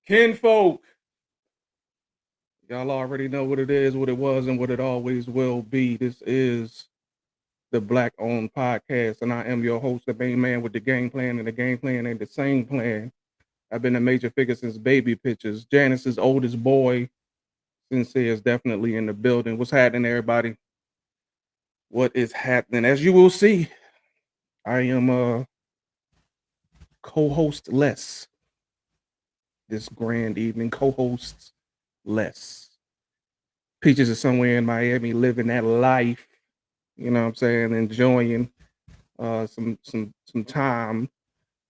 Kinfolk, y'all already know what it is, what it was, and what it always will be. This is the Black Owned Podcast, and I am your host, the main man with the game plan, and the game plan ain't the same plan. I've been a major figure since baby pictures. Janice's oldest boy, Sincere, is definitely in the building. What's happening, everybody? What is happening? As you will see, I am co-host less this grand evening. Co-hosts less. Peaches is somewhere in Miami living that life. You know what I'm saying? Enjoying some time,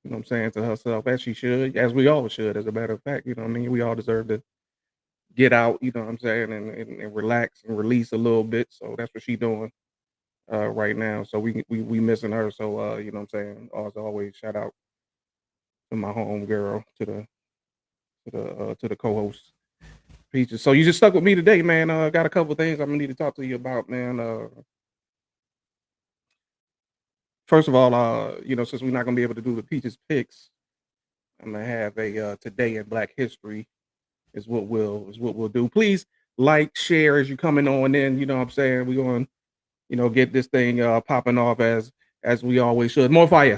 you know what I'm saying, to herself as she should, as we all should, as a matter of fact, you know what I mean? We all deserve to get out, you know what I'm saying, and relax and release a little bit. So that's what she's doing right now. So we missing her. So you know what I'm saying? As always, shout out to my home girl, to the co-host. Peaches. So you just stuck with me today, man. Got a couple things I'm gonna need to talk to you about, man. First of all, you know, since we're not gonna be able to do the Peaches picks, I'm gonna have a today in Black History is what we'll do. Please like, share as you coming on in. You know what I'm saying? We're going, you know, get this thing popping off as we always should. More fire.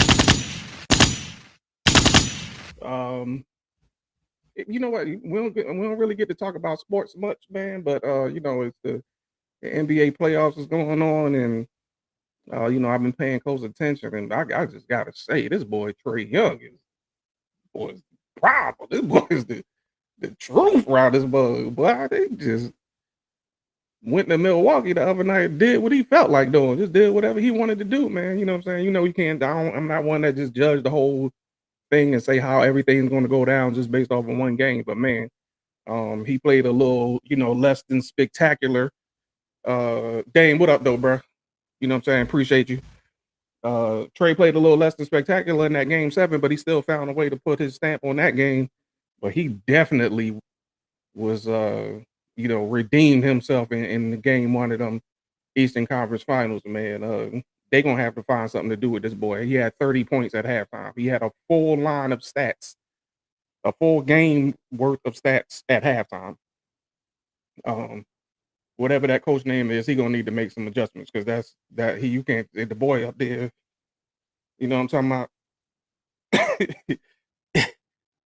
Um, you know what? We don't really get to talk about sports much, man. But you know, it's the NBA playoffs is going on, and you know, I've been paying close attention, and I just gotta say, this boy Trey Young is boy's problem. This boy is the truth around this boy. Boy, they just went to Milwaukee the other night, did what he felt like doing, just did whatever he wanted to do, man. You know what I'm saying? You know, you can't. I'm not one that just judge the whole thing and say how everything's going to go down just based off of one game. But man, he played a little, you know, less than spectacular. Dame, what up, though, bro? You know what I'm saying? Appreciate you. Trey played a little less than spectacular in that game 7, but he still found a way to put his stamp on that game. But he definitely was, you know, redeemed himself in the game 1 of them Eastern Conference Finals, man. They gonna have to find something to do with this boy. He had 30 points at halftime. He had a full line of stats, a full game worth of stats at halftime. Um, Whatever that coach name is, he gonna need to make some adjustments because that's that he you can't the boy up there. You know what I'm talking about?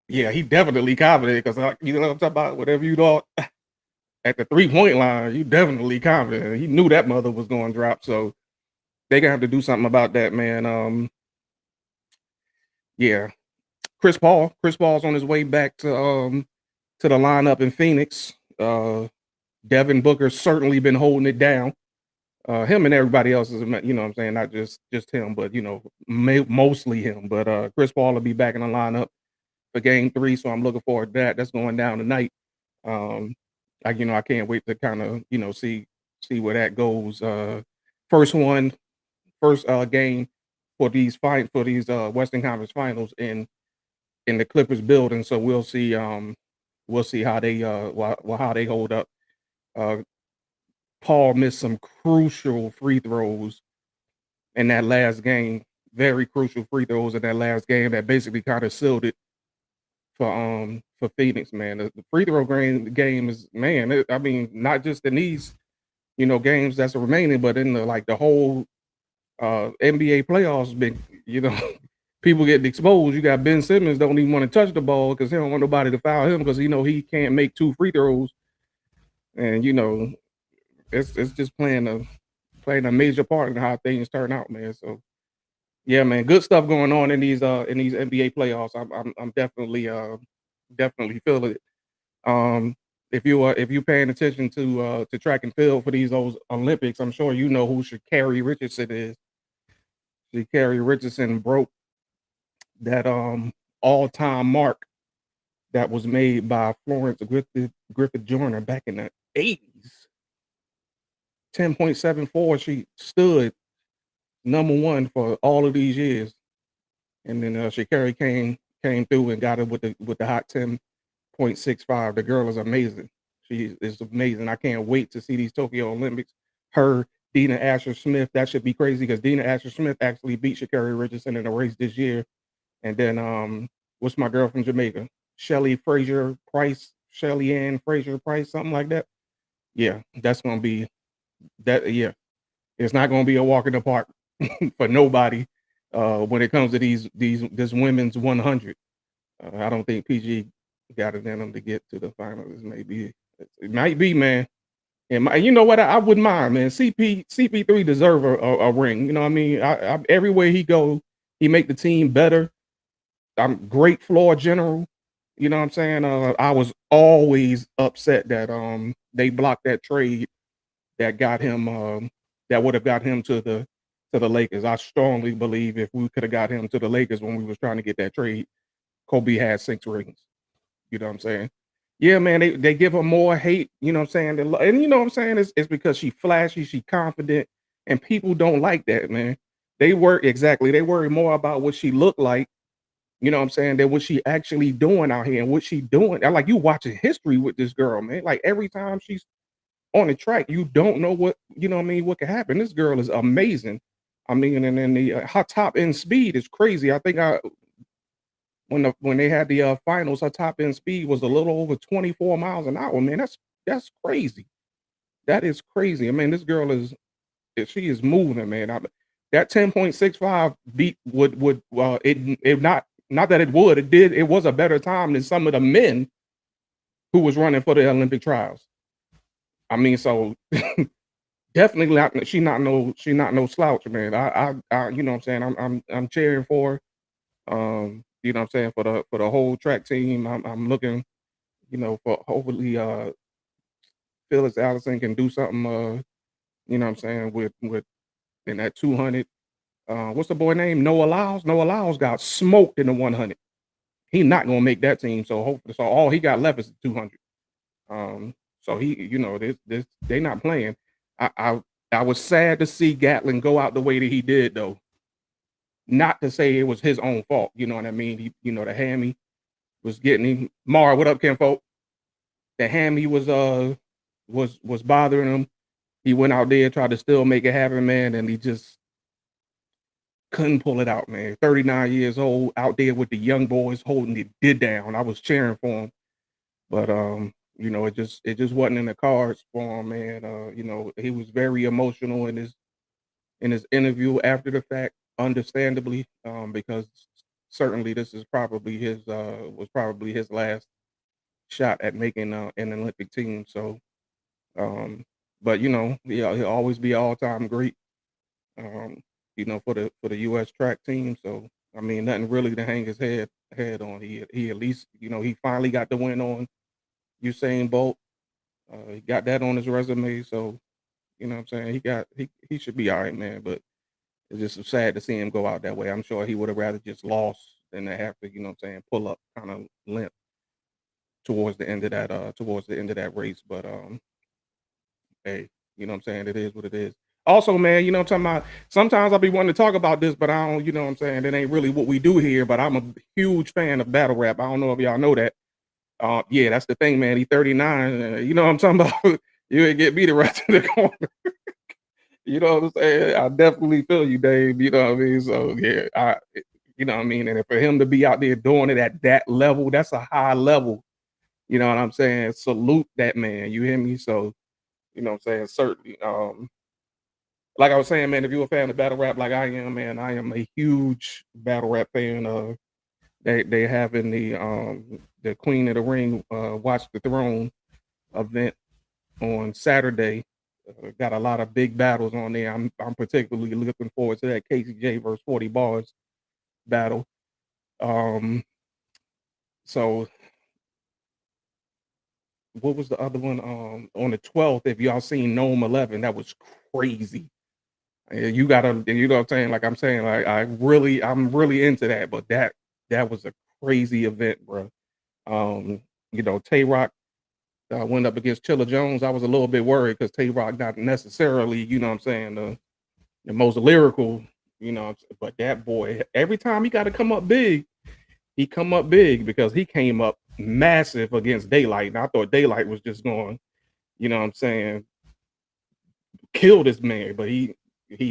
Yeah, he definitely confident because you know what I'm talking about. Whatever you thought at the 3-point line, you definitely confident. He knew that mother was going to drop, so they gonna have to do something about that, man. Yeah, Chris Paul's on his way back to the lineup in Phoenix. Devin Booker's certainly been holding it down. Him and everybody else is, you know what I'm saying, not just him, but you know, mostly him. But Chris Paul will be back in the lineup for Game 3, so I'm looking forward to that. That's going down tonight. Um, you know, I can't wait to kind of, you know, see where that goes. First one, first game for these Western Conference Finals in the Clippers building. So we'll see how they how they hold up. Uh, Paul missed some crucial free throws in that last game. Very crucial free throws in that last game that basically kind of sealed it for Phoenix, man. The free throw game is, man. I mean, not just in these, you know, games that's remaining, but in the whole NBA playoffs, been, you know, people getting exposed. You got Ben Simmons don't even want to touch the ball because he don't want nobody to foul him because you know he can't make 2 free throws, and you know it's just playing a major part in how things turn out, man. So yeah, man, good stuff going on in these NBA playoffs. I'm definitely feeling it. Um, if you paying attention to track and field for those Olympics, I'm sure you know who Sha'Carri Richardson is. Sha'Carri Richardson broke that all-time mark that was made by Florence Griffith Joyner back in the 80s. 10.74. She stood number 1 for all of these years, and then Sha'Carri came through and got it with the hot 10.65. The girl is amazing. She is amazing. I can't wait to see these Tokyo Olympics. Her, Dina Asher Smith. That should be crazy because Dina Asher Smith actually beat Sha'Carri Richardson in a race this year. And then what's my girl from Jamaica? Shelly Fraser Price, Shelly Ann Fraser Price, something like that. Yeah, that's gonna be that. Yeah, it's not gonna be a walk in the park for nobody when it comes to this women's 100. I don't think PG got it in them to get to the finals. Maybe it might be, man. And you know what? I wouldn't mind, man. CP3 deserve a ring. You know what I mean? Everywhere he go, he make the team better. I'm great floor general. You know what I'm saying? I was always upset that they blocked that trade that got him that would have got him to the Lakers. I strongly believe if we could have got him to the Lakers when we was trying to get that trade, Kobe had 6 rings. You know what I'm saying? Yeah, man, they give her more hate, you know what I'm saying? And you know what I'm saying? It's because she flashy, she confident, and people don't like that, man. They worry more about what she looked like, you know what I'm saying, than what she actually doing out here and what she doing. And like you watching history with this girl, man. Like every time she's on the track, you don't know what, you know what I mean, what could happen. This girl is amazing. I mean, and then the her top end speed is crazy. I think I when they had the finals, her top end speed was a little over 24 miles an hour. Man, that's crazy. That is crazy. I mean, this girl she is moving, man. That 10.65 beat would it not that it would it was a better time than some of the men who was running for the Olympic trials. I mean, so definitely not. She not no slouch, man. I you know what I'm saying. I'm cheering for her. You know what I'm saying, for the whole track team. I'm looking, you know, for hopefully Phyllis Allison can do something you know what I'm saying, with in that 200. What's the boy name? Noah Lyles. Noah Lyles got smoked in the 100. He not gonna make that team. So hopefully, so all he got left is the 200. So he, you know, this they not playing. I, I I was sad to see Gatlin go out the way that he did, though. Not to say it was his own fault, you know what I mean. You know, the hammy was getting him. Mara, what up, Kinfolk? The hammy was bothering him. He went out there, tried to still make it happen, man, and he just couldn't pull it out, man. 39 years old, out there with the young boys holding it did down. I was cheering for him. But you know, it just wasn't in the cards for him, man. You know, he was very emotional in his interview after the fact, understandably, because certainly this is probably his was probably his last shot at making an Olympic team. So but you know, yeah, he'll always be all time great. Um, you know, for the US track team. So I mean nothing really to hang his head on. He at least, you know, he finally got the win on Usain Bolt. He got that on his resume, so you know what I'm saying. He should be all right, man. But it's just sad to see him go out that way. I'm sure he would have rather just lost than to have to, you know what I'm saying, pull up kind of limp towards the end of that race. But hey, you know what I'm saying, it is what it is. Also, man, you know what I'm talking about. Sometimes I'll be wanting to talk about this, but I don't, you know what I'm saying, it ain't really what we do here. But I'm a huge fan of battle rap. I don't know if y'all know that. Yeah, that's the thing, man. He's 39. You know what I'm talking about? You ain't get me the right to the corner. You know what I'm saying? I definitely feel you, Dave. You know what I mean? So yeah, you know what I mean. And for him to be out there doing it at that level, that's a high level. You know what I'm saying? Salute that man. You hear me? So you know what I'm saying? Certainly. Like I was saying, man, if you're a fan of battle rap like I am, man, I am a huge battle rap fan. They having the Queen of the Ring Watch the Throne event on Saturday. Got a lot of big battles on there. I'm particularly looking forward to that KCJ versus 40 Bars battle. Um, so what was the other one? On the 12th, if y'all seen Gnome 11, that was crazy. You gotta, you know what I'm saying? Like I'm saying, like I'm really into that. But that was a crazy event, bro. You know, Tay Rock went up against Chilla Jones. I was a little bit worried because Tay Rock not necessarily, you know what I'm saying, the most lyrical, you know, but that boy, every time he got to come up big, he come up big because he came up massive against Daylight. And I thought Daylight was just going, you know what I'm saying, kill this man, but he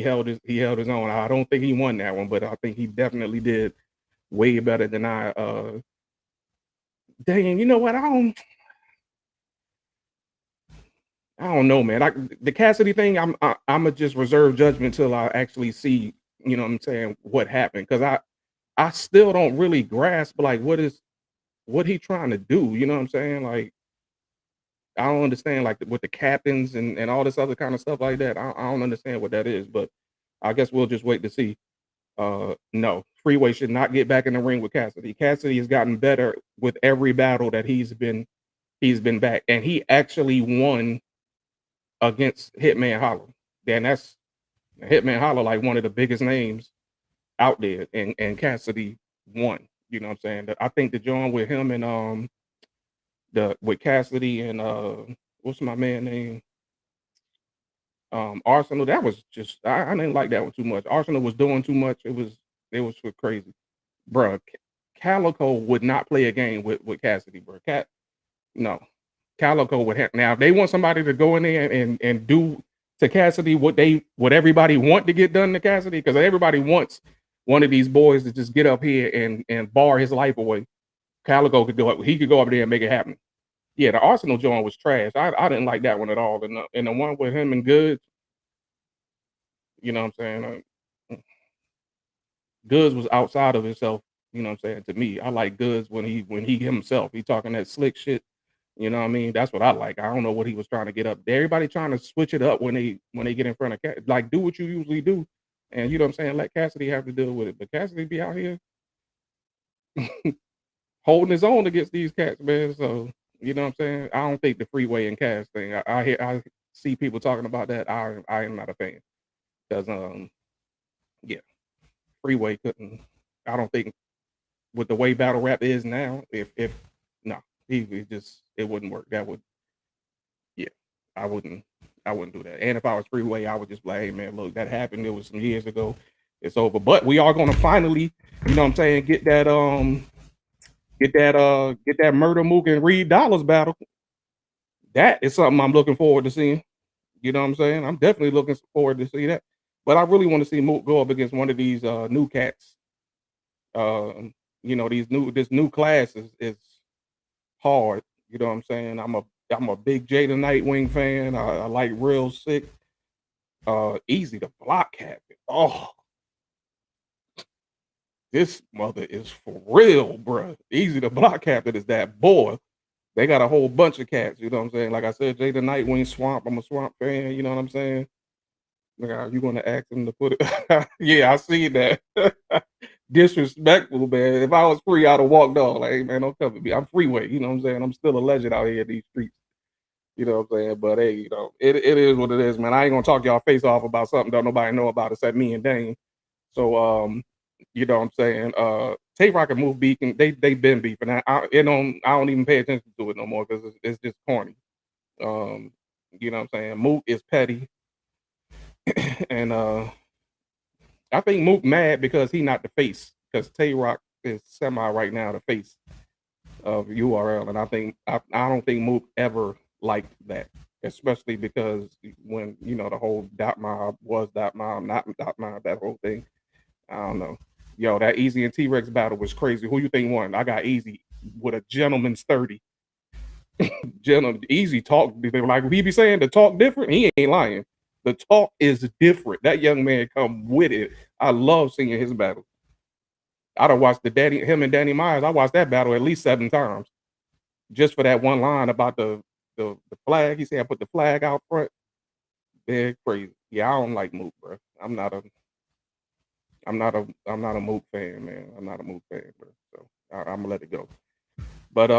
held his own. I don't think he won that one, but I think he definitely did way better than Dang, you know what? I don't know, man. The Cassidy thing, I'ma just reserve judgment till I actually see, you know what I'm saying, what happened. Cause I still don't really grasp like what he trying to do. You know what I'm saying? Like I don't understand like with the captains and all this other kind of stuff like that. I don't understand what that is, but I guess we'll just wait to see. No, Freeway should not get back in the ring with Cassidy. Cassidy has gotten better with every battle that he's been back, and he actually won against Hitman Holla. Then that's Hitman Holla, like one of the biggest names out there, and Cassidy won. You know what I'm saying? I think the joint with him and the with Cassidy and what's my man name? Arsenal. That was just I didn't like that one too much. Arsenal was doing too much. It was for crazy, bro. Calico would not play a game with Cassidy, bro. No, Calico would have. Now if they want somebody to go in there and do to Cassidy what everybody want to get done to Cassidy, because everybody wants one of these boys to just get up here and bar his life away. Calico could go up. He could go up there and make it happen. Yeah, the Arsenal joint was trash. I didn't like that one at all. And the one with him and Goods, you know what I'm saying? Goods was outside of himself. You know what I'm saying? To me, I like Goods when he himself. He talking that slick shit. You know what I mean? That's what I like. I don't know what he was trying to get up. Everybody trying to switch it up when they get in front of like do what you usually do, and you know what I'm saying. Let Cassidy have to deal with it. But Cassidy be out here holding his own against these cats, man. So you know what I'm saying. I don't think the Freeway and Cass thing. I see people talking about that. I am not a fan because yeah, Freeway couldn't. I don't think with the way battle rap is now. If no, he just it wouldn't work. That would yeah, I wouldn't I wouldn't do that. And if I was Freeway, I would just be like, hey man, look, that happened. It was some years ago. It's over. But we are gonna finally, you know what I'm saying, get that Murder Mook and Reed Dollars battle. That is something I'm looking forward to seeing. You know what I'm saying? I'm definitely looking forward to see that. But I really want to see Mook go up against one of these new cats. You know, this new class is hard. You know what I'm saying? I'm a big Jada Nightwing fan. I like Real Sick. Easy to block cat. Oh, this mother is for real, bruh. Easy to block captain is that boy. They got a whole bunch of cats, you know what I'm saying? Like I said, Jada Nightwing Swamp. I'm a Swamp fan, you know what I'm saying? Like, are you gonna ask him to put it? Yeah, I see that. Disrespectful, man. If I was free, I'd have walked off. Like, hey, man, don't come with me. I'm Freeway, you know what I'm saying? I'm still a legend out here in these streets. You know what I'm saying? But hey, it is what it is, man. I ain't gonna talk y'all face off about something don't nobody know about except me and Dane. So you know what I'm saying? Tay Rock and Move beefing, they been beefing. I don't even pay attention to it no more because it's just corny. Um, you know what I'm saying? Mook is petty. And I think Mook mad because he not the face. Because Tay Rock is semi right now the face of URL. And I don't think Mook ever liked that. Especially because when the whole dot mob was dot mob, not dot mob, that whole thing. I don't know. Yo, that Easy and T Rex battle was crazy. Who you think won? I got Easy with a gentleman's 30. Gentleman, Easy talk. Like he be saying, the talk different. He ain't lying. The talk is different. That young man come with it. I love seeing his battle. I done watched him and Danny Myers. I watched that battle at least 7 times just for that one line about the flag. He said, "I put the flag out front." They're crazy. Yeah, I don't like Mook, bro. I'm not a Mook fan, man. I'm not a Mook fan, bro. So I'm gonna let it go. But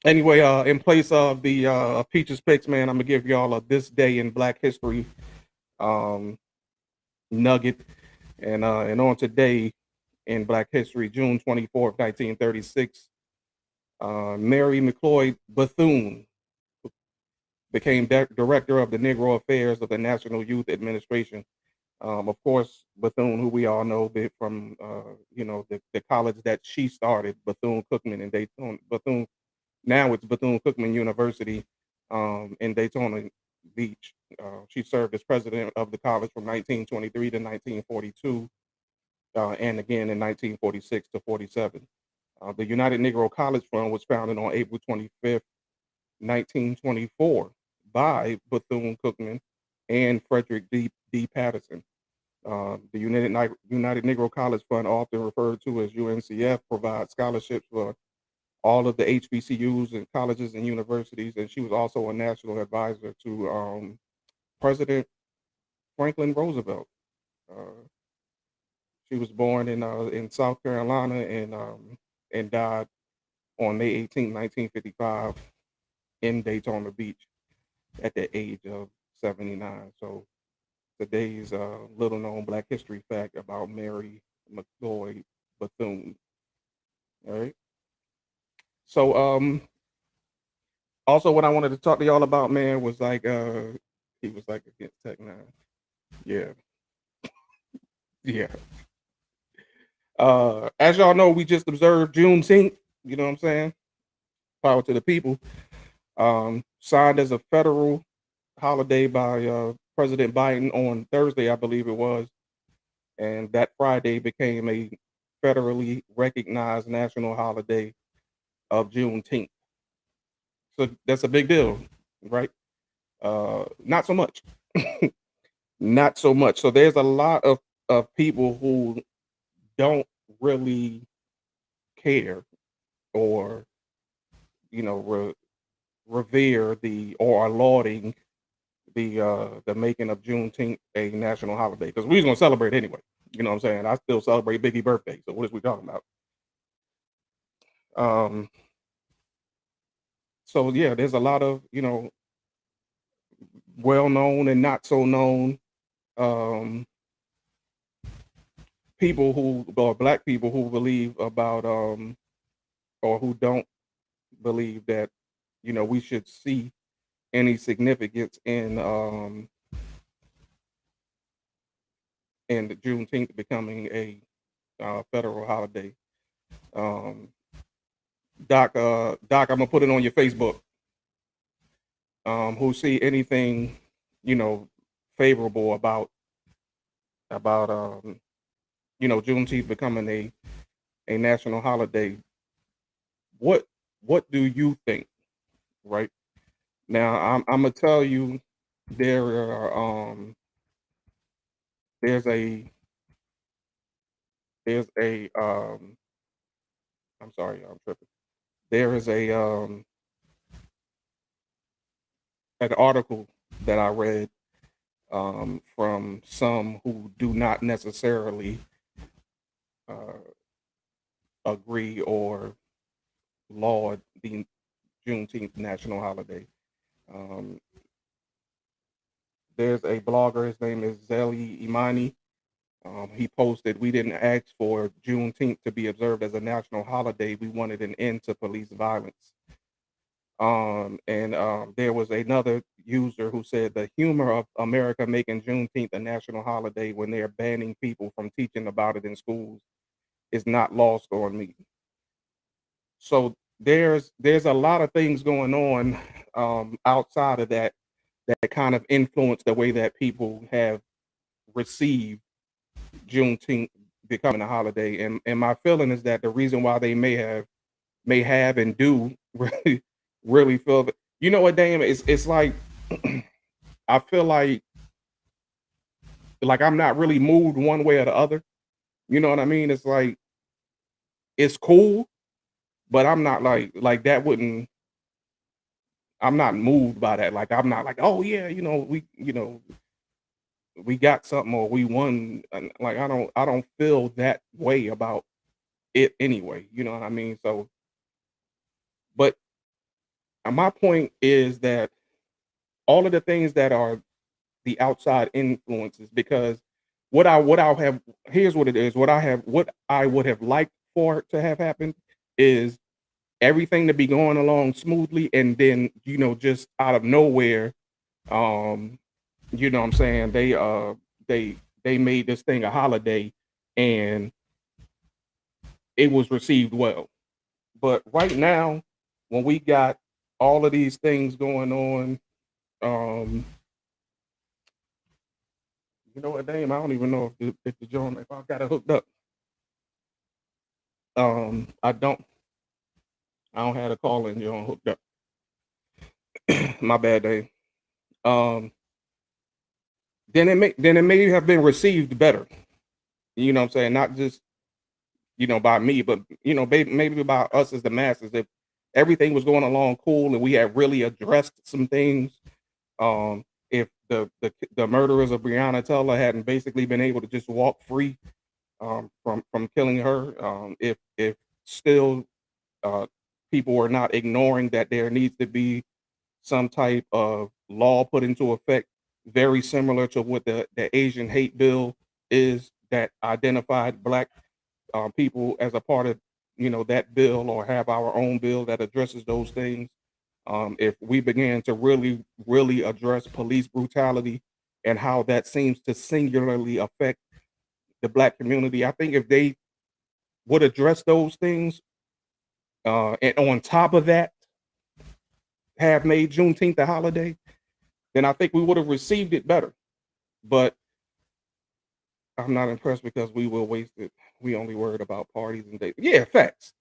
anyway, in place of the Peaches picks, man, I'm gonna give y'all a this day in Black History um nugget. And on today in Black History, June 24th, 1936, Mary McLeod Bethune became director of the Negro Affairs of the National Youth Administration. Of course, Bethune, who we all know from, the college that she started, Bethune-Cookman in Daytona. Now it's Bethune-Cookman University in Daytona Beach. She served as president of the college from 1923 to 1942, and again in 1946 to 47. The United Negro College Fund was founded on April 25th, 1924, by Bethune Cookman and Frederick D. Patterson. The United Negro College Fund, often referred to as UNCF, provides scholarships for all of the HBCUs and colleges and universities, and she was also a national advisor to President Franklin Roosevelt. Uh, she was born in South Carolina and died on May 18th, 1955, in Daytona Beach at the age of 79. So today's little known Black History fact about Mary McLeod Bethune. All right. So also what I wanted to talk to y'all about, man, was like he was like against Tech Nine. Yeah, yeah. As y'all know, we just observed Juneteenth. You know what I'm saying? Power to the people. Signed as a federal holiday by President Biden on Thursday, I believe it was, and that Friday became a federally recognized national holiday of Juneteenth. So that's a big deal, right? Not so much. Not so much. So there's a lot of people who don't really care or you know revere the or are lauding the making of Juneteenth a national holiday because we was gonna celebrate anyway. You know what I'm saying? I still celebrate Biggie birthday. So what is we talking about? Um, so yeah, there's a lot of well known and not so known um, people who or black people who believe about or who don't believe that we should see any significance in the Juneteenth becoming a federal holiday. Um, Doc, I'm gonna put it on your Facebook. Who see anything, you know, favorable about Juneteenth becoming a national holiday? What what do you think? Right now, I'm gonna tell you there are there's a there's a I'm sorry, I'm tripping. There is a an article that I read from some who do not necessarily uh, agree or laud the Juneteenth national holiday. Um, there's a blogger, his name is Zeli Imani. He posted, "We didn't ask for Juneteenth to be observed as a national holiday. We wanted an end to police violence." And there was another user who said, "The humor of America making Juneteenth a national holiday when they're banning people from teaching about it in schools is not lost on me." So there's a lot of things going on outside of that kind of influence the way that people have received Juneteenth becoming a holiday. And my feeling is that the reason why they may have and do really feel that, you know what, Dame, it's like I feel like I'm not really moved one way or the other. You know what I mean? It's like it's cool, but I'm not like that wouldn't I'm not moved by that. Like I'm not like, oh yeah, we got something or we won. And, like I don't feel that way about it anyway. You know what I mean? So, but my point is that all of the things that are the outside influences, because what I have here's what it is. What I would have liked for it to have happened is everything to be going along smoothly, and then just out of nowhere, um, what I'm saying, they they made this thing a holiday, and it was received well. But right now, when we got all of these things going on, um, you know what, Dame? I don't even know if the joint, if I got it hooked up. I don't. I don't have a call in, hooked up. My bad day. Um, then it may have been received better. You know what I'm saying? Not just, by me, but maybe by us as the masses. If everything was going along cool and we had really addressed some things, if the murderers of Breonna Taylor hadn't basically been able to just walk free from killing her, if still uh, people were not ignoring that there needs to be some type of law put into effect, very similar to what the Asian hate bill is, that identified black people as a part of that bill, or have our own bill that addresses those things. If we began to really address police brutality and how that seems to singularly affect the black community, I think if they would address those things, and on top of that, have made Juneteenth a holiday, then I think we would have received it better. But I'm not impressed because we will waste it. We only worried about parties and dates. Yeah, facts.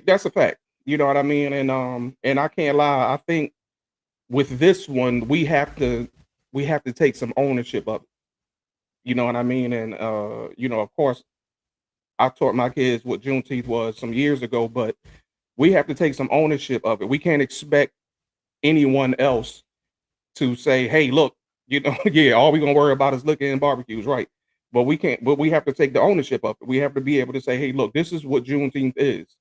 That's a fact. You know what I mean? And I can't lie. I think with this one, we have to take some ownership of it. You know what I mean? And of course, I taught my kids what Juneteenth was some years ago, but we have to take some ownership of it. We can't expect anyone else to say, "Hey, look, yeah, all we gonna worry about is looking and barbecues," right? But we can't. But we have to take the ownership of it. We have to be able to say, "Hey, look, this is what Juneteenth is."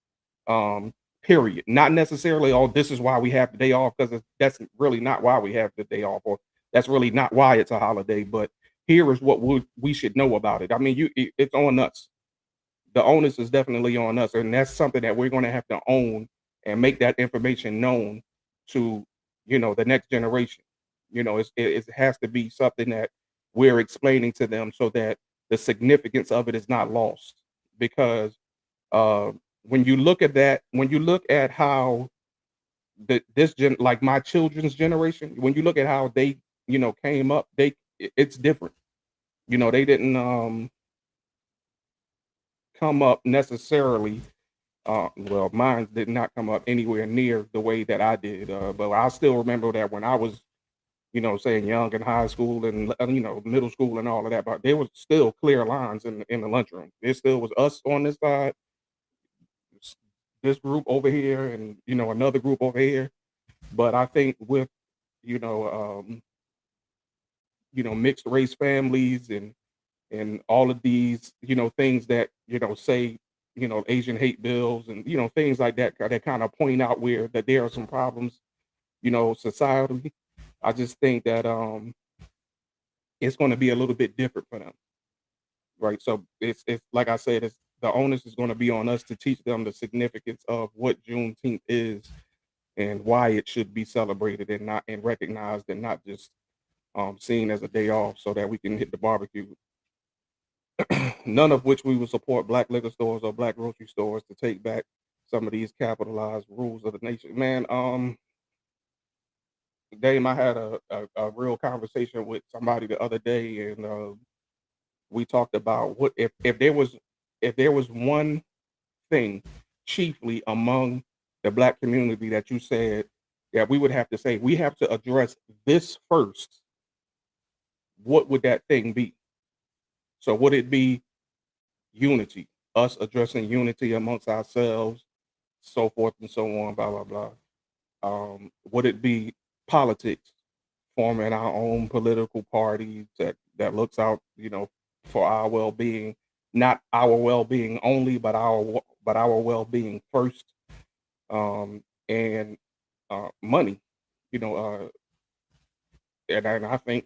Um, Period. Not necessarily, "Oh, this is why we have the day off," because that's really not why we have the day off, or that's really not why it's a holiday. But here is what we should know about it. I mean, it's on us. The onus is definitely on us, and that's something that we're going to have to own and make that information known to the next generation. It has to be something that we're explaining to them, so that the significance of it is not lost. Because uh, when you look at how like my children's generation, when you look at how they came up, it's different. They didn't come up necessarily. Well, mine did not come up anywhere near the way that I did. But I still remember that when I was, saying young in high school and middle school and all of that. But there was still clear lines in the lunchroom. There still was us on this side, s- this group over here, and another group over here. But I think with you know mixed race families and all of these things that say Asian hate bills and things like that kind of point out where that there are some problems society. I just think that it's going to be a little bit different for them, right? So it's like I said, it's the onus is going to be on us to teach them the significance of what Juneteenth is and why it should be celebrated and not and recognized, and not just seen as a day off so that we can hit the barbecue. None of which we will support black liquor stores or black grocery stores to take back some of these capitalized rules of the nation. Man, Dame, I had a real conversation with somebody the other day, and we talked about what if there was one thing chiefly among the black community that you said that we would have to say we have to address this first, what would that thing be? So would it be unity, us addressing unity amongst ourselves, so forth and so on, blah blah blah? Would it be politics, forming our own political party that looks out, for our well-being, not our well-being only, but our well-being first, and money, you know, and I think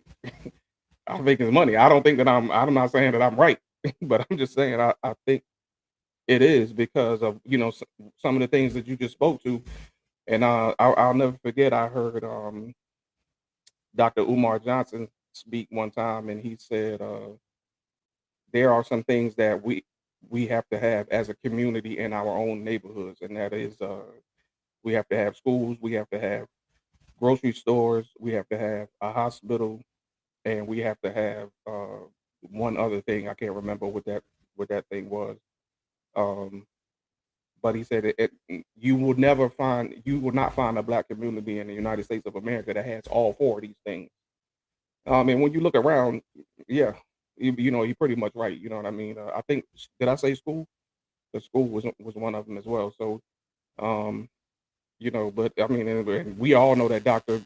it's money. I don't think that I'm not saying that I'm right, but I'm just saying I think it is because of some of the things that you just spoke to. And I'll never forget, I heard Dr. Umar Johnson speak one time, and he said there are some things that we have to have as a community in our own neighborhoods, and that is we have to have schools, we have to have grocery stores, we have to have a hospital, and we have to have one other thing. I can't remember what that thing was. Um, but he said you will not find a black community in the United States of America that has all four of these things. And when you look around, yeah, you know, you're pretty much right. You know what I mean? I think did I say school? The school was one of them as well. So, um, you know, but I mean, and we all know that Dr.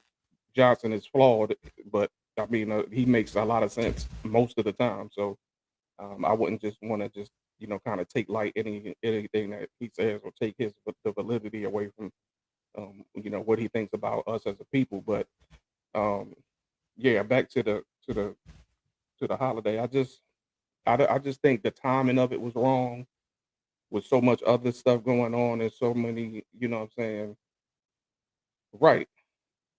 Johnson is flawed, but I mean, he makes a lot of sense most of the time. So, I wouldn't just want to just kind of take light anything that he says or take the validity away from what he thinks about us as a people. But um, yeah, back to the holiday. I just think the timing of it was wrong with so much other stuff going on and so many, you know what I'm saying? Right.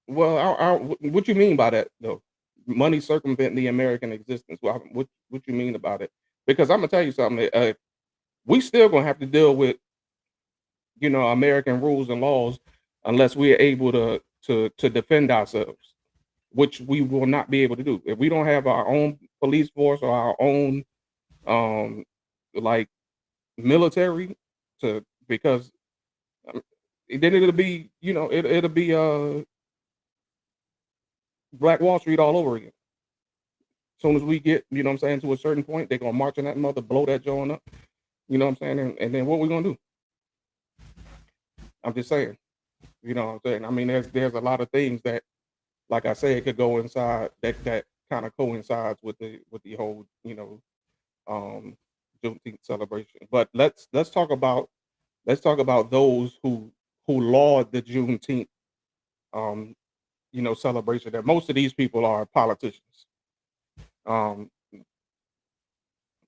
Well, what you mean by that though? Money circumvent the American existence. Well, what you mean about it? Because I'm gonna tell you something. We still gonna have to deal with American rules and laws unless we are able to defend ourselves, which we will not be able to do if we don't have our own police force or our own um like military to because um, then it'll be it'll be Black Wall Street all over again. As soon as we get what I'm saying to a certain point, they're gonna march in that mother, blow that joint up. You know what I'm saying? And then what we gonna do? I'm just saying. You know what I'm saying? I mean, there's a lot of things that, like I said, could go inside that kind of coincides with the whole um Juneteenth celebration. But let's talk about those who laud the Juneteenth um celebration. That most of these people are politicians. Um,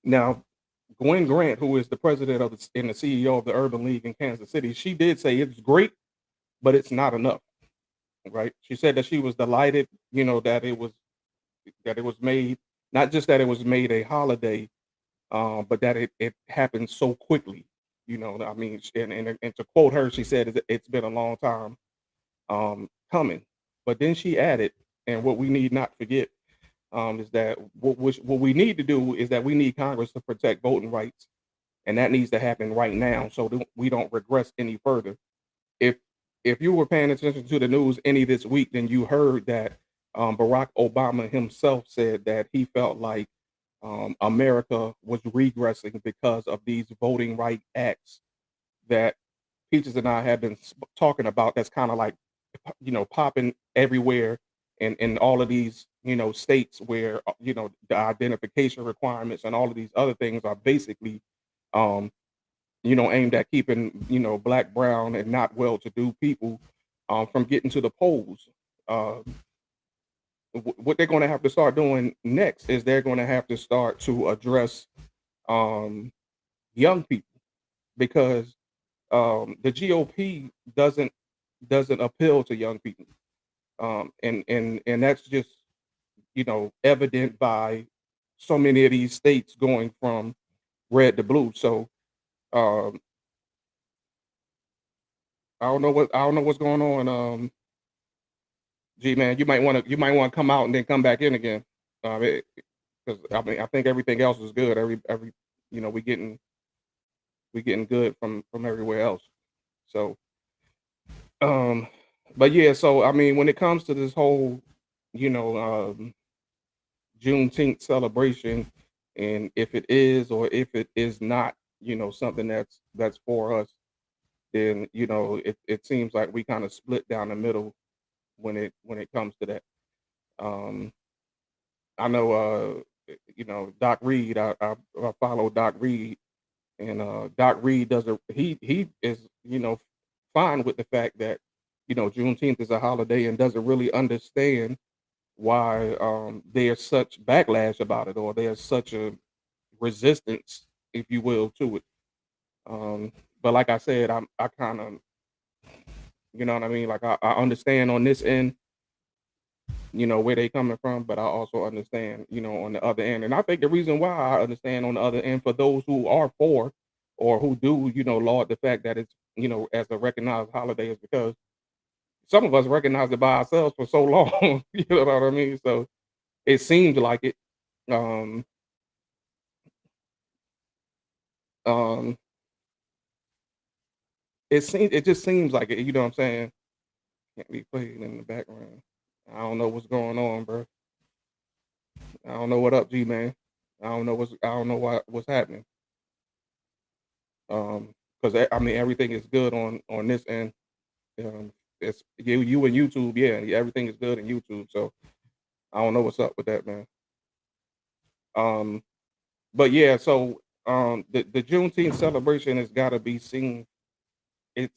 Now, Gwen Grant, who is the president of and the CEO of the Urban League in Kansas City, she did say it's great, but it's not enough. Right? She said that she was delighted, that it was made, not just that it was made a holiday, but that it happened so quickly. I mean, and to quote her, she said it's been a long time coming. But then she added, and what we need not forget is that what we need to do is that we need Congress to protect voting rights, and that needs to happen right now so that we don't regress any further. If if you were paying attention to the news any this week, then you heard that Barack Obama himself said that he felt like America was regressing because of these voting right acts that Peaches and I have been talking about. That's kind of like popping everywhere in all of these states where the identification requirements and all of these other things are basically um aimed at keeping black, brown, and not well-to-do people from getting to the polls. uh what they're going to have to start doing next is they're going to have to start to address um young people, because the GOP doesn't appeal to young people. And that's just evident by so many of these states going from red to blue. So um, I don't know what's going on. G man, you might want to come out and then come back in again. Because I mean I think everything else is good. Every we getting good from everywhere else. So um, but yeah. So I mean when it comes to this whole you know Juneteenth celebration, and if it is or if it is not, something that's for us, then it seems like we kind of split down the middle when it comes to that. Um, I know, Doc Reed. I follow Doc Reed, and Doc Reed does a he is fine with the fact that Juneteenth is a holiday and doesn't really understand why there's such backlash about it, or there's such a resistance, if you will, to it. But like I said, I kind of, what I mean. Like I understand on this end, where they coming from, but I also understand, on the other end. And I think the reason why I understand on the other end for those who are for or who do, laud the fact that it's, as a recognized holiday is because some of us recognize it by ourselves for so long. You know what I mean? So it seems like it. Um, um, it just seems like it, you know what I'm saying? Can't be played in the background. I don't know what's going on, bro. I don't know what up, G man. I don't know what's happening. Because I mean everything is good on this end. It's you and YouTube, yeah, everything is good in YouTube. So I don't know what's up with that, man. Um, but yeah, so the Juneteenth celebration has got to be seen. It's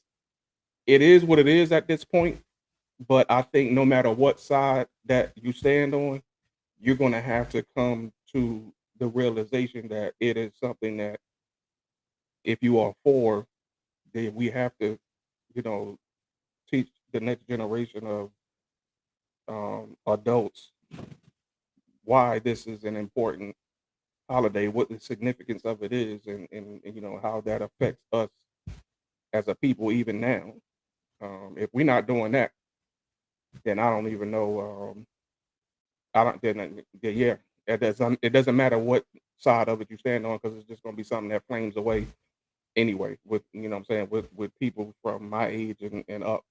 it is what it is at this point. But I think no matter what side that you stand on, you're going to have to come to the realization that it is something that if you are for, then we have to, you know, teach the next generation of adults why this is an important holiday, what the significance of it is, and you know how that affects us as a people even now. If we're not doing that, then I don't even know. I don't. Yeah, it doesn't matter what side of it you stand on because it's just going to be something that flames away anyway. With you know what I'm saying with people from my age and up.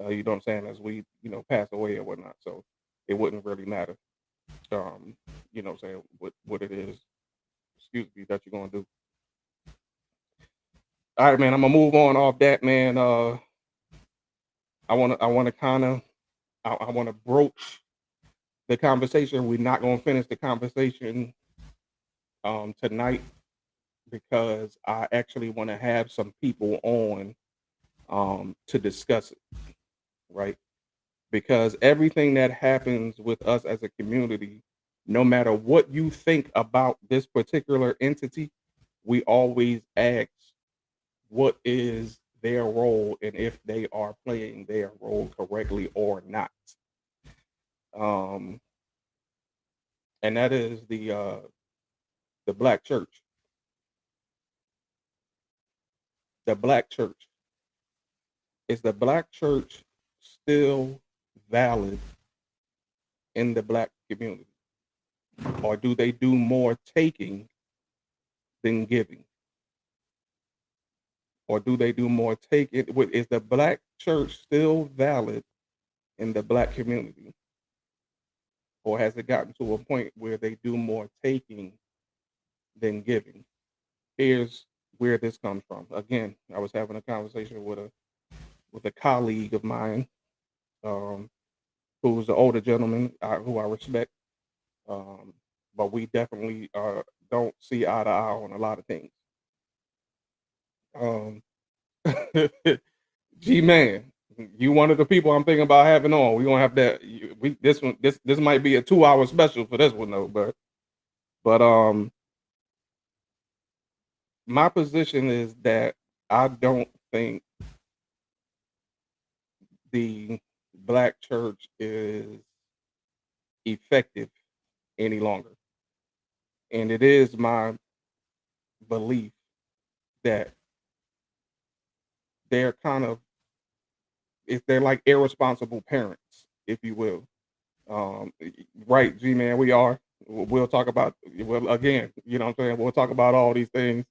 You know what I'm saying as we pass away or whatnot. So it wouldn't really matter. Um, you know what I'm saying what it is. Excuse me that you're gonna do. All right, man. I'm gonna move on off that, man. I wanna kind of I wanna broach the conversation. We're not gonna finish the conversation tonight because I actually want to have some people on to discuss it, right? Because everything that happens with us as a community, no matter what you think about this particular entity, we always ask what is their role and if they are playing their role correctly or not. Um, and that is the black church. The black church. Is the black church still valid in the black community? Or do they do more taking than giving? Or do they do more taking? Is the black church still valid in the black community? Or has it gotten to a point where they do more taking than giving? Here's where this comes from. Again, I was having a conversation with a colleague of mine, um, who's an older gentleman who I respect. Um, but we definitely don't see eye to eye on a lot of things. Um, G man, you one of the people I'm thinking about having on. We gonna have that. We this might be a 2 hour special for this one though. But my position is that I don't think the black church is effective any longer, and it is my belief that they're kind of if they're like irresponsible parents, if you will. Right, G man, we are. We'll talk about well again. You know what I'm saying. We'll talk about all these things.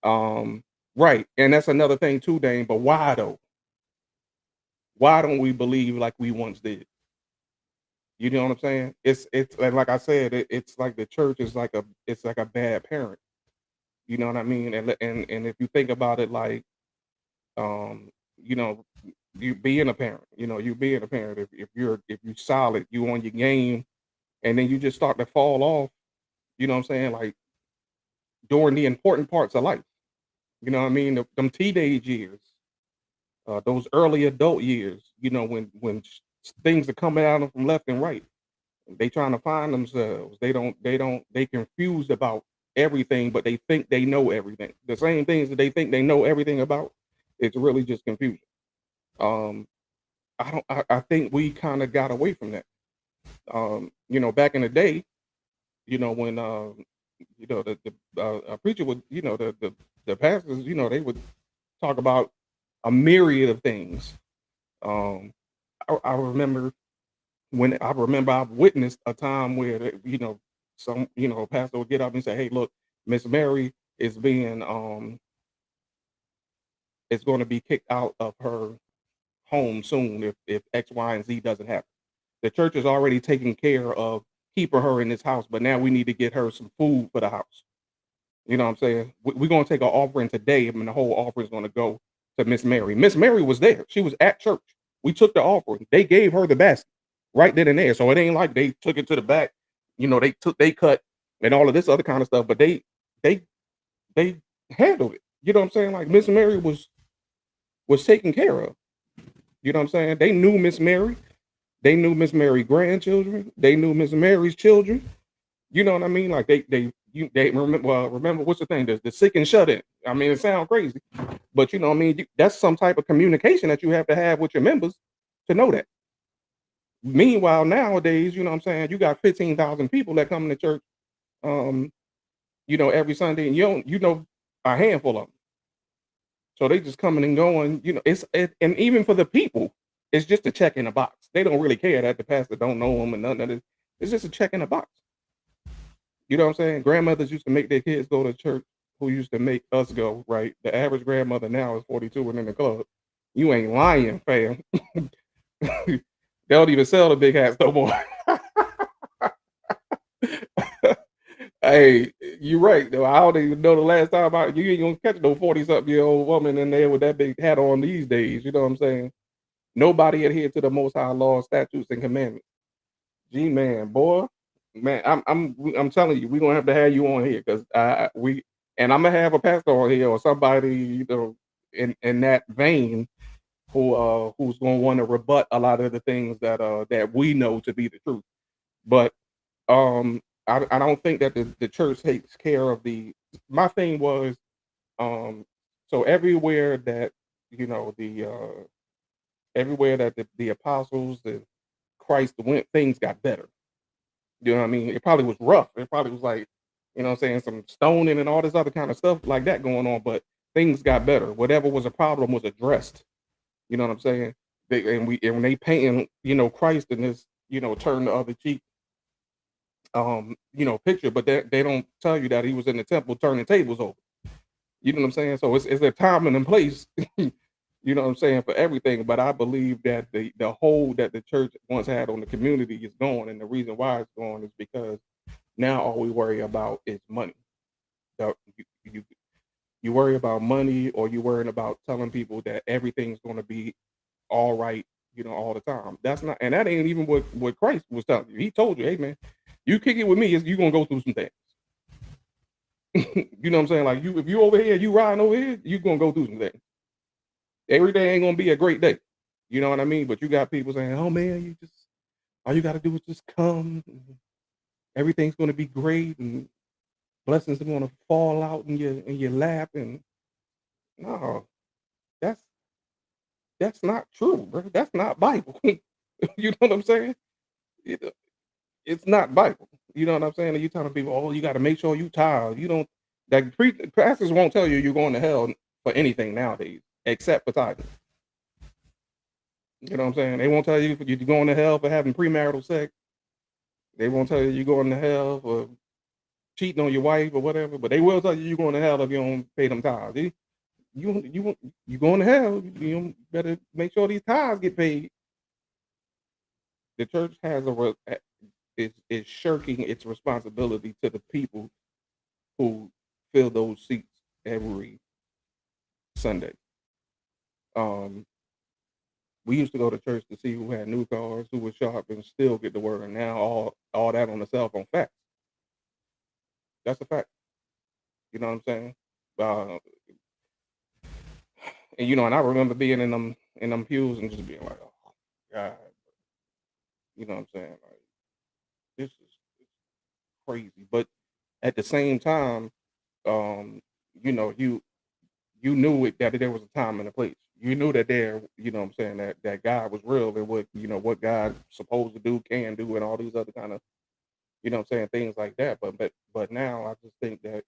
Um, right, and that's another thing too, Dane. But why though? Why don't we believe like we once did? You know what I'm saying? It's like I said, it's like the church is like a bad parent. You know what I mean? And if you think about it, like um, you know, you being a parent, you being a parent, if you solid, you on your game, and then you just start to fall off. You know what I'm saying? Like during the important parts of life. You know what I mean? Them teenage years, those early adult years. When things are coming at them from left and right. They trying to find themselves. They confused about everything, but they think they know everything. The same things that they think they know everything about, it's really just confusion. Um, I think we kind of got away from that. Back in the day, when a preacher would, the pastors, they would talk about a myriad of things. Um, I remember I've witnessed a time where some pastor would get up and say, "Hey, look, Miss Mary is being is going to be kicked out of her home soon if X, Y, and Z doesn't happen. The church is already taking care of keeping her in this house, but now we need to get her some food for the house. You know what I'm saying? We're gonna take an offering today, and the whole offering is gonna go to Miss Mary. Miss Mary was there. She was at church. We took the offering. They gave her the basket right then and there. So it ain't like they took it to the back. They cut and all of this other kind of stuff, but they they handled it. You know what I'm saying? Like Miss Mary was taken care of. You know what I'm saying? They knew Miss Mary. They knew Miss Mary's grandchildren. They knew Miss Mary's children. You know what I mean? Like they remember. Well, remember what's the thing? The sick and shut in. I mean, it sounds crazy, but you know what I mean. That's some type of communication that you have to have with your members to know that. Meanwhile, nowadays, you know what I'm saying, you got 15,000 people that come to church, um, every Sunday, and you know a handful of them. So they just coming and going. And even for the people, it's just a check in the box. They don't really care that the pastor don't know them and none of this. It's just a check in the box. You know what I'm saying? Grandmothers used to make their kids go to church who used to make us go, right? The average grandmother now is 42 and in the club. You ain't lying, fam. They don't even sell the big hats no more. Hey, you're right though. I don't even know the last time you ain't gonna catch no 40-something-year-old woman in there with that big hat on these days. You know what I'm saying? Nobody adhered to the most high laws, statutes, and commandments. G man, boy, man, I'm telling you, we're gonna have to have you on here because and I'm gonna have a pastor on here or somebody, in that vein who's gonna want to rebut a lot of the things that we know to be the truth. But I don't think that the church takes care of my thing was so everywhere that the everywhere that the apostles and Christ went, things got better. You know what I mean? It probably was rough. It probably was like, what I'm saying, some stoning and all this other kind of stuff like that going on, but things got better. Whatever was a problem was addressed. You know what I'm saying? And when they painting, Christ in this, turn the other cheek picture, but they don't tell you that he was in the temple turning tables over. You know what I'm saying? So it's a time and a place, you know what I'm saying, for everything. But I believe that the hold that the church once had on the community is gone. And the reason why it's gone is because now all we worry about is money. You worry about money, or you worrying about telling people that everything's going to be all right, all the time. That's not, and that ain't even what Christ was telling you. He told you, hey man, you kick it with me, you're gonna go through some things. You know what I'm saying? Like if you over here, you riding over here, you gonna go through some things. Every day ain't gonna be a great day. You know what I mean? But you got people saying, oh man, all you gotta do is just come. Everything's gonna be great and blessings are gonna fall out in your lap. And no, that's that's not true, bro. That's not Bible. You know what I'm saying? It, it's not Bible. You know what I'm saying? And you telling people, oh, you got to make sure you tithe. You don't. That pastors won't tell you you're going to hell for anything nowadays, except for tithing. You know what I'm saying? They won't tell you you're going to hell for having premarital sex. They won't tell you you're going to hell for cheating on your wife or whatever. But they will tell you you're going to hell if you don't pay them tithes. You going to hell? You better make sure these tithes get paid. The church is shirking its responsibility to the people who fill those seats every Sunday. Um, we used to go to church to see who had new cars, who was sharp, and still get the word. And now all that on the cell phone. Fact. That's a fact. You know what I'm saying? Uh, and I remember being in them pews and just being like, oh God, you know what I'm saying? Like this is crazy. But at the same time, um, you knew that there was a time and a place. You knew that you know what I'm saying, that God was real and what God supposed to do, can do, and all these other kind of, you know what I'm saying, things like that. But now I just think that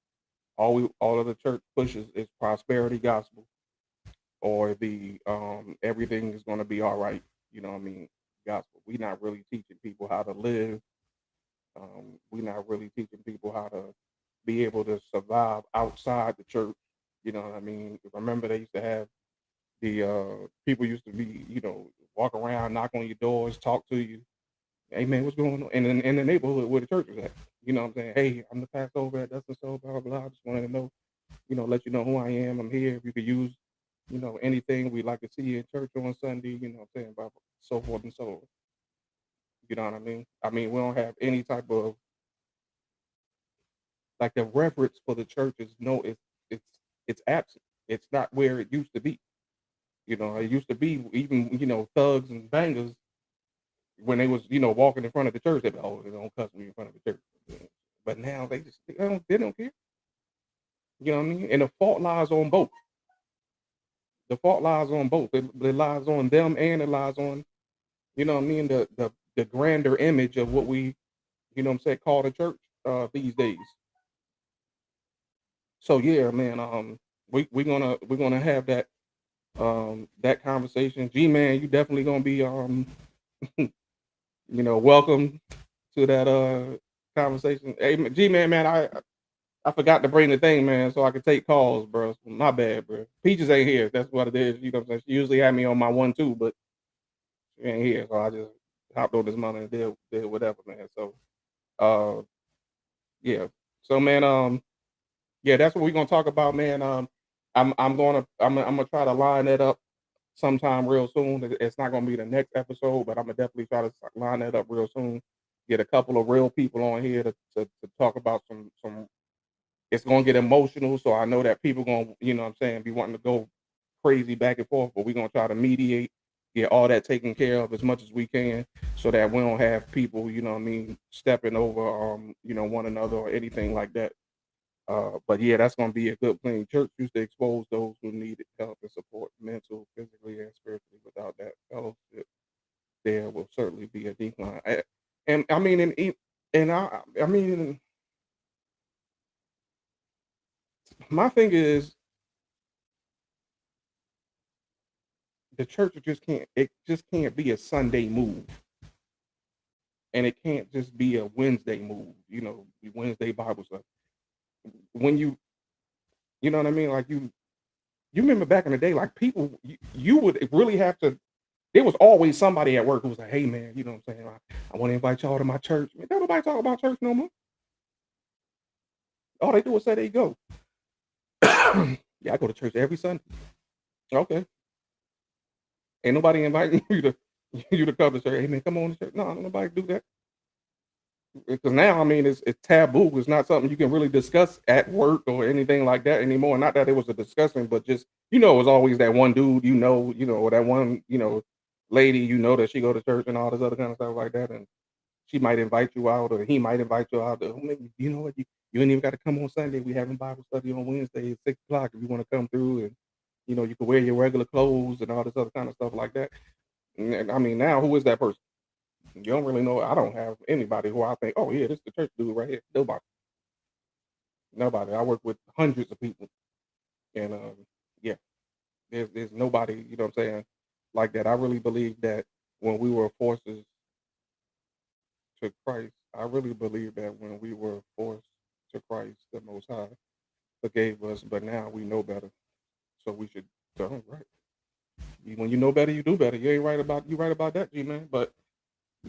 all of the church pushes is prosperity gospel, or the everything is gonna be all right, you know what I mean, gospel. We not really teaching people how to live. We not really teaching people how to be able to survive outside the church. You know what I mean? Remember they used to have The people used to be, walk around, knock on your doors, talk to you. Hey man, what's going on? And in the neighborhood where the church is at. You know what I'm saying? Hey, I'm the pastor over at that's and so, blah, blah, blah. I just wanted to know, let you know who I am. I'm here. If you could use, anything, we'd like to see you in church on Sunday, you know what I'm saying, blah, blah, so forth and so on. You know what I mean? I mean, we don't have any type of like the reverence for the church is no, it's it's absent. It's not where it used to be. It used to be even, thugs and bangers when they was, walking in front of the church, they'd be, oh, they don't cuss me in front of the church. But now they don't care. You know what I mean? And the fault lies on both. The fault lies on both. It lies on them and it lies on, what I mean, the grander image of what we, what I'm saying, call the church these days. So yeah, man, we're gonna have that conversation. G man, you definitely gonna be welcome to that conversation. Hey G man, I forgot to bring the thing, man, so I could take calls, bro. My bad, bro. Peaches ain't here. That's what it is. You know what I'm saying? She usually had me on my 1-2, but she ain't here. So I just hopped on this morning and did whatever, man. So uh yeah. So man, yeah, that's what we're gonna talk about, man. I'm gonna try to line that up sometime real soon. It's not gonna be the next episode, but I'm gonna definitely try to line that up real soon. Get a couple of real people on here to talk about some. It's gonna get emotional, so I know that people gonna, what I'm saying, be wanting to go crazy back and forth, but we're gonna try to mediate, get all that taken care of as much as we can, so that we don't have people, what I mean, stepping over, one another or anything like that. But yeah, that's gonna be a good thing. Church used to expose those who needed help and support, mental, physically, and spiritually. Without that fellowship, there will certainly be a decline. And I mean, I mean, my thing is the church just can't be a Sunday move, and it can't just be a Wednesday move. Wednesday Bible stuff. When you know what I mean, like you remember back in the day, like people, you would really have to. There was always somebody at work who was like, "Hey man, you know what I'm saying? I want to invite y'all to my church." Man, don't nobody talk about church no more. All they do is say they go. Yeah, I go to church every Sunday. Okay, ain't nobody inviting you to come to church. Hey man, come on to church. No, nobody do that. Because now, I mean, it's taboo. It's not something you can really discuss at work or anything like that anymore. Not that it was a discussion, but just it was always that one dude, or that one, lady, that she go to church and all this other kind of stuff like that, and she might invite you out, or he might invite you out. Oh, maybe, you know what, you ain't even got to come on Sunday. We having Bible study on Wednesday at 6 o'clock. If you want to come through, and you can wear your regular clothes and all this other kind of stuff like that. And I mean, now who is that person? You don't really know. I don't have anybody who I think, oh yeah, this is the church dude right here. Nobody, nobody. I work with hundreds of people, and yeah, there's nobody. You know what I'm saying? Like that. I really believe that when we were forces to Christ, I really believe that when we were forced to Christ, the Most High forgave us, but now we know better, so we should do right. When you know better, you do better. You right about that, G man. But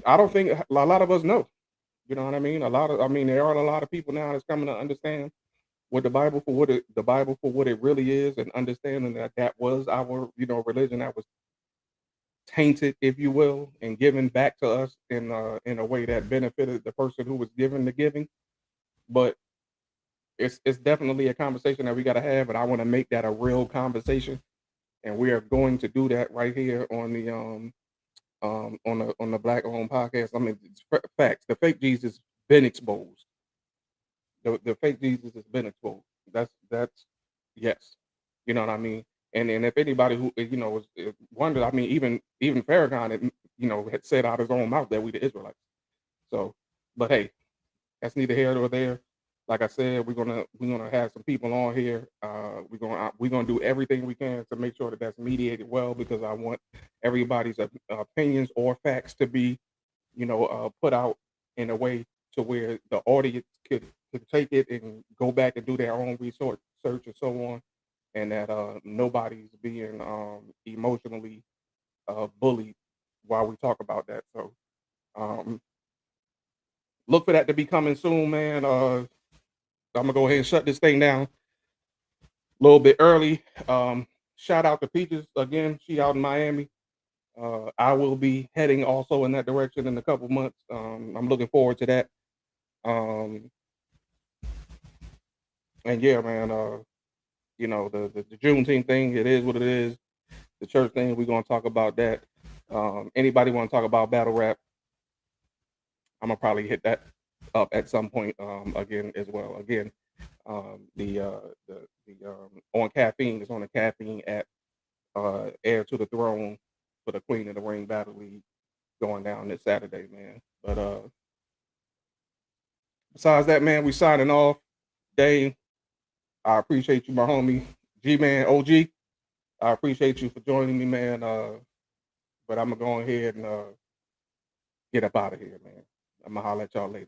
I don't think a lot of us know. You know what I mean? There are a lot of people now that's coming to understand what the Bible for what it really is, and understanding that that was our, religion that was tainted, if you will, and given back to us in a way that benefited the person who was given the giving. But it's definitely a conversation that we got to have, and I want to make that a real conversation, and we are going to do that right here on the Black Owned Podcast. I mean, it's facts. The fake Jesus been exposed. The fake Jesus has been exposed. That's yes. You know what I mean? And if anybody who was wondered, I mean, even Farrakhan had said out his own mouth that we the Israelites. So, but hey, that's neither here nor there. Like I said, we're gonna have some people on here. We're gonna do everything we can to make sure that that's mediated well, because I want everybody's opinions or facts to be put out in a way to where the audience could take it and go back and do their own research and so on. and that nobody's being emotionally bullied while we talk about that. So um, look for that to be coming soon, man. I'm gonna go ahead and shut this thing down a little bit early. Shout out to Peaches again. She out in Miami. I will be heading also in that direction in a couple months. I'm looking forward to that. Um, and yeah, man. The Juneteenth thing. It is what it is. The church thing. We're gonna talk about that. Anybody want to talk about battle rap? I'm gonna probably hit that up at some point again as well. Again, the on caffeine is on the caffeine app. Heir to the throne for the Queen of the Ring Battle League going down this Saturday, man. But besides that, man, we signing off. Dave, I appreciate you, my homie. G Man OG, I appreciate you for joining me, man. But I'm gonna go ahead and get up out of here, man. I'm gonna holler at y'all later.